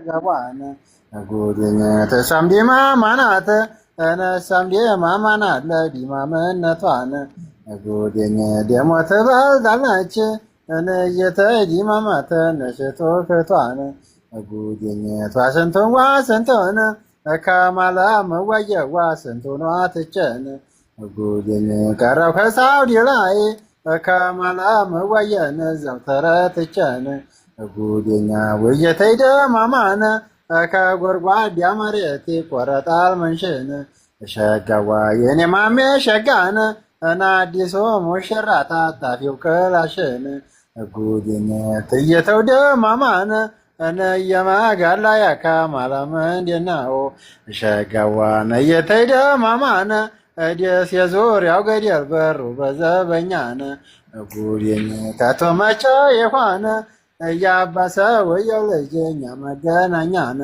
ገቧን ጉድኝት እሷም ዲማማ ናት እነሷም ዲማማ ናት ለዲማምነቷን ጉድኝ ደሞ ትበልጣለች እንየተ ዲማማተ ነሽቶ ክቷን ጉድኝቷ ስንቱን ስንቱን ከማላ መዋየዋ ስንቱን ትቸን ጉድኝ ቀረው ከሳውዲ ላይ ከማላ መዋየን ዘውተረ ትቸን ጉድኛ ውየተይ ደማማነ ከጎርጓዳ መሬት ይቆረጣል መንሽን ሸጋዋ የኔ ማሜ ሸጋነ እና አዲሶ ሙሽራ ታጣፊው ክላሽን ጉድኝ ትየተው ደማማነ እነየማጋላ ያካ ማላም እንዴናው ሸጋዋ ነየተይ ደማማነ ደስ የዙሪያው ገደል በሩ በዘበኛነ ጉድኝ ከቶመቸ የሆነ እያባሰ ወየው ልጅኛ መገናኛነ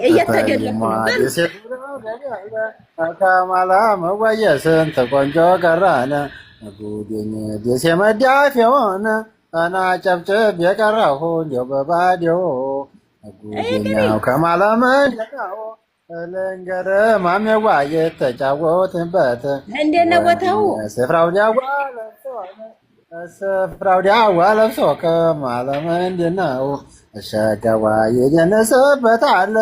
እየተገለኩ ከማላ መዋየ ስንት ቆንጆ ቀራነ ጉድኝ ደሴ መዳፍ የሆነ እና ጨብጭብ የቀረሁ እንዲው በባዴው ጉድኛው ከማላ መለቃው ልንገር ማሜዋ የተጫወትንበት እንዴነ ቦታው ስፍራው ዳዋ ለብሶ ከማለም እንድነው ሸጋዋ የደነሰበት አለ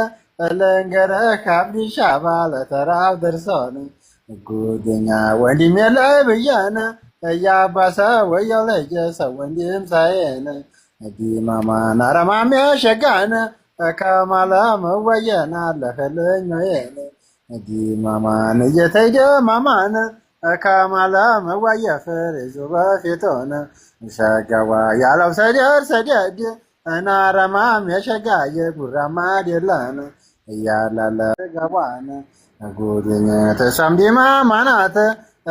ልንገርህ አብዲሻ ባለተራው ደርሶን ጉድኛ ወንድሜ ላይ ብየን እያባሰ ወየው ልጅ ሰው ወንድም ሳይን ዲማማን አረማሜ ሸጋን ከማለም ወየን አለህልኝ ወይን ዲማማን እየተይደማማን ከማላ መዋየ ፍሬዙ በፊቶን ሸጋዋ ያለው ሰደር ሰደድ እናረማም የሸጋየ ጉራማ ደለን እያላለ ገቧን ጉድኝ እሷም ዲማማ ናት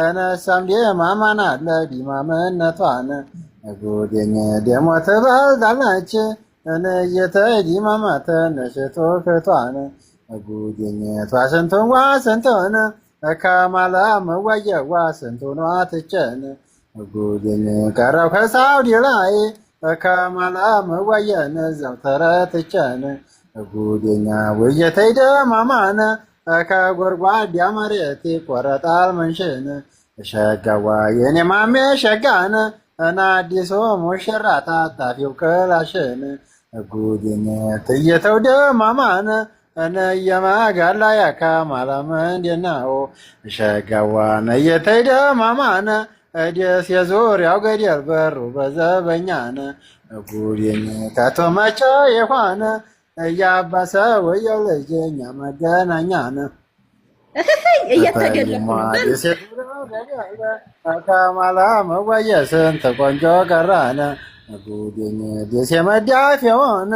እነሷም ዲማማ ናት ለዲማምነቷን ጉድኝ ደሞ ትበልጣለች እንየተ ዲማማተ ነሽቶ ክቷን ጉድኝቷ ስንቱን ስንቱን ከማላ መዋየዋ ስንቱን ትቸን ጉድኝ ቀረው ከሳውዲ ላይ ከማላ መዋየን ዘውተረ ትቸን ጉድኛ ውየተይ ደማማነ ከጎርጓዳ መሬት ይቆረጣል መንሽን ሸጋዋ የኔ ማሜ ሸጋን እና አዲሶ ሙሽራ ታጣፊው ክላሽን ጉድኝ ትየተው ደማማነ እነየማጋላ ያካ ማላም እንዴናው ሸጋዋ ነየተይ ደማማነ ደስ የዙሪያው ገደል በሩ በዘበኛነ ጉድኝ ከቶመቸ የሆነ እያባሰ ወየው ልጅኛ መገናኛነ እየተገለኩ ከማላ መዋየ ስንት ቆንጆ ቀራነ ጉድኝ ደሴ መዳፍ የሆነ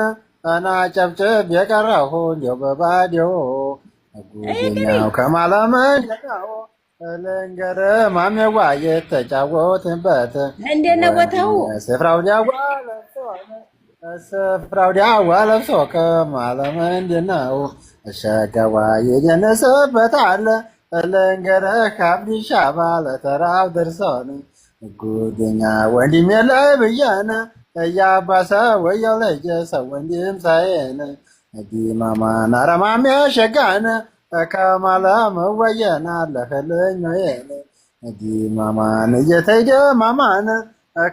እና ጨብጭብ የቀረሁ እንዲው በባዴው ጉድኛው ከማለም ለቃው ልንገር ማሜዋ የተጫወትንበት እንዴነ ቦታው ስፍራው ዳዋ ለብሶ ከማለም እንድነው ሸጋዋ የደነሰበት አለ ልንገርህ አብዲሻ ባለተራው ደርሶን ጉድኛ ወንድሜ ላይ ብየን እያባሰ ወየው ልጅ ሰው ወንድም ሳይን ዲማማን አረማሜ ሸጋን ከማለም ወየን አለህልኝ ወይን ዲማማን እየተይ ደማማን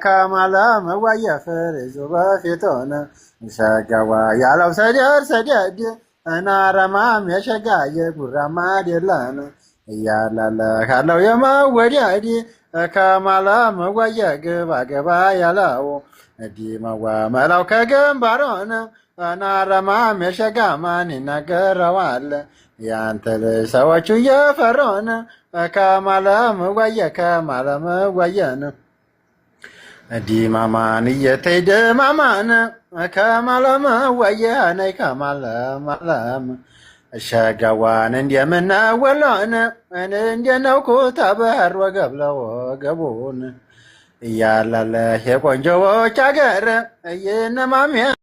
ከማለም ወየ ፍሬዙ በፊቶን ሸጋዋ ያለው ሰደር ሰደድ እናረማም የሸጋየ ጉራማ ደለን እያላለ ካለው የመወደድ ከማለም ወየ ግባ ገባ ያለው ዲማዋ መላው ከግንባሮን እናረማም የሸጋማን ይናገረዋል ያንተ ልጅ ሰዎቹ እየፈሮን ከማለም ወየን ዲማማን እየተይ ደማማን ከማለም ወየ ነይ ከማለም ሸጋዋን እንደምነወሎን እንደነው ኩታበር ወገብ ለወገቡን እያላለህ የቆንጆዎች አገር እየነማሜ